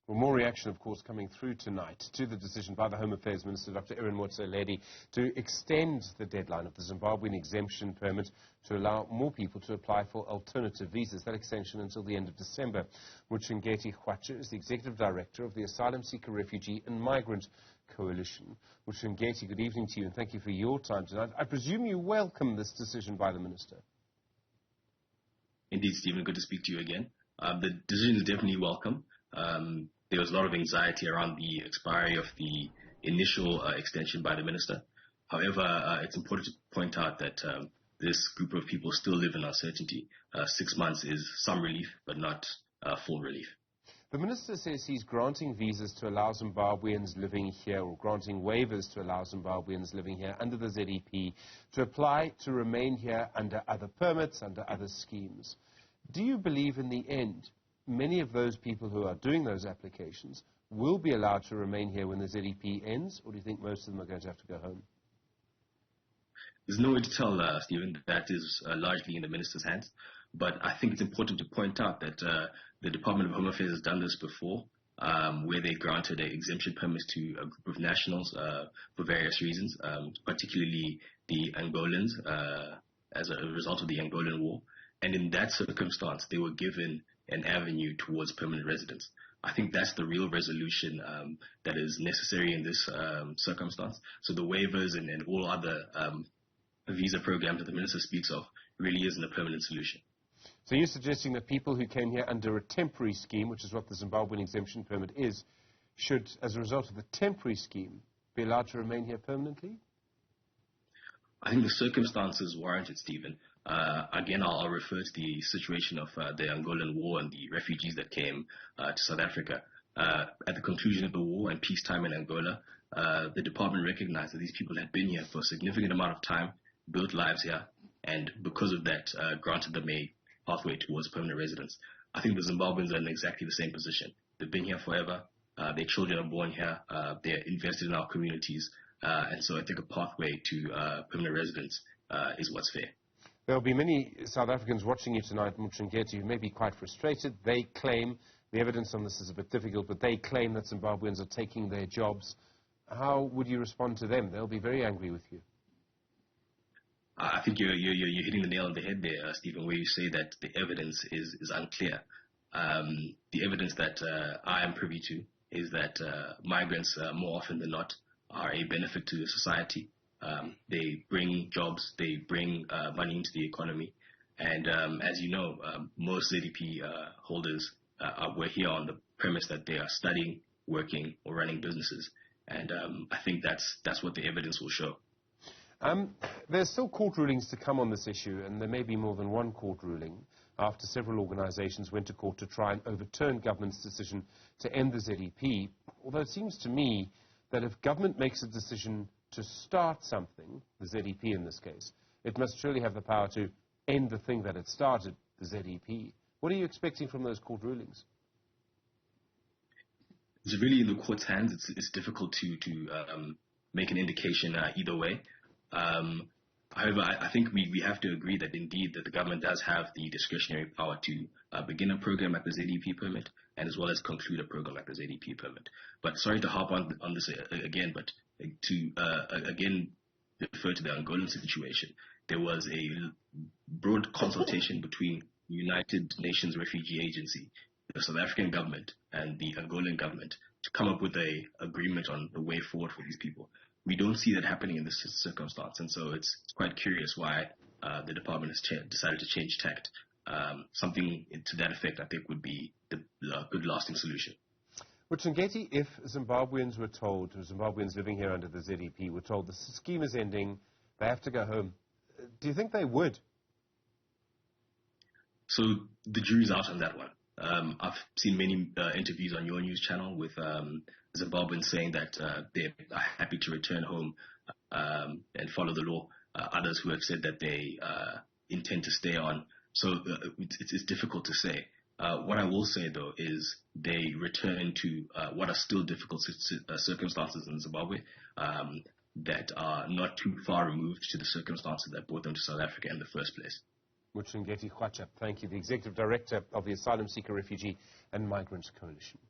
Well, more reaction, of course, coming through tonight to the decision by the Home Affairs Minister, Dr. Muchengeti, to extend the deadline of the Zimbabwean Exemption Permit to allow more people to apply for alternative visas. That extension until the end of December. Muchengeti Hwacha is the Executive Director of the Asylum Seeker, Refugee and Migrant Coalition. Muchengeti, good evening to you and thank you for your time tonight. I presume you welcome this decision by the Minister. Indeed, Stephen, good to speak to you again. The decision is definitely welcome. There was a lot of anxiety around the expiry of the initial extension by the Minister. However, it's important to point out that this group of people still live in uncertainty. 6 months is some relief, but not full relief. The Minister says he's granting visas to allow Zimbabweans living here, or granting waivers to allow Zimbabweans living here under the ZEP to apply to remain here under other permits, under other schemes. Do you believe in the end many of those people who are doing those applications will be allowed to remain here when the ZEP ends, or do you think most of them are going to have to go home? There's no way to tell, Stephen. That is largely in the Minister's hands. But I think it's important to point out that the Department of Home Affairs has done this before, where they granted exemption permits to a group of nationals for various reasons, particularly the Angolans, as a result of the Angolan War. And in that circumstance, they were given an avenue towards permanent residence. I think that's the real resolution that is necessary in this circumstance. So the waivers and all other visa programs that the Minister speaks of really isn't a permanent solution. So you're suggesting that people who came here under a temporary scheme, which is what the Zimbabwean Exemption Permit is, should, as a result of the temporary scheme, be allowed to remain here permanently? I think the circumstances warrant it, Stephen. Again, I'll refer to the situation of the Angolan War and the refugees that came to South Africa. At the conclusion of the war and peacetime in Angola, the department recognized that these people had been here for a significant amount of time, built lives here, and because of that, granted them a pathway towards permanent residence. I think the Zimbabweans are in exactly the same position. They've been here forever. Their children are born here. They're invested in our communities. And so I think a pathway to permanent residence is what's fair. There will be many South Africans watching you tonight, Muchengeti, who may be quite frustrated. They claim, the evidence on this is a bit difficult, but they claim that Zimbabweans are taking their jobs. How would you respond to them? They'll be very angry with you. I think you're hitting the nail on the head there, Stephen, where you say that the evidence is unclear. The evidence that I am privy to is that migrants, more often than not, are a benefit to society. They bring jobs, they bring money into the economy. And as you know, most ZEP holders were here on the premise that they are studying, working, or running businesses. And I think that's what the evidence will show. There's still court rulings to come on this issue, and there may be more than one court ruling after several organizations went to court to try and overturn government's decision to end the ZEP. Although it seems to me that if government makes a decision to start something, the ZEP in this case, it must surely have the power to end the thing that it started, the ZEP. What are you expecting from those court rulings? It's really in the court's hands. It's difficult to make an indication either way. However, I think we have to agree that indeed that the government does have the discretionary power to begin a program like the ZEP permit, and as well as conclude a program like the ZEP permit. But sorry to harp on this again, but to again refer to the Angolan situation, there was a broad consultation between the United Nations Refugee Agency, the South African government, and the Angolan government to come up with an agreement on the way forward for these people. We don't see that happening in this circumstance, and so it's quite curious why the department has decided to change tact. Something to that effect, I think, would be the good lasting solution. Muchengeti, if Zimbabweans were told, or Zimbabweans living here under the ZEP were told the scheme is ending, they have to go home, do you think they would? So the jury's out on that one. I've seen many interviews on your news channel with Zimbabweans saying that they are happy to return home and follow the law. Others who have said that they intend to stay on. So it's difficult to say. What I will say, though, is they return to what are still difficult circumstances in Zimbabwe that are not too far removed to the circumstances that brought them to South Africa in the first place. Muchengeti Hwacha, thank you, the Executive Director of the Asylum Seeker, Refugee and Migrant Coalition.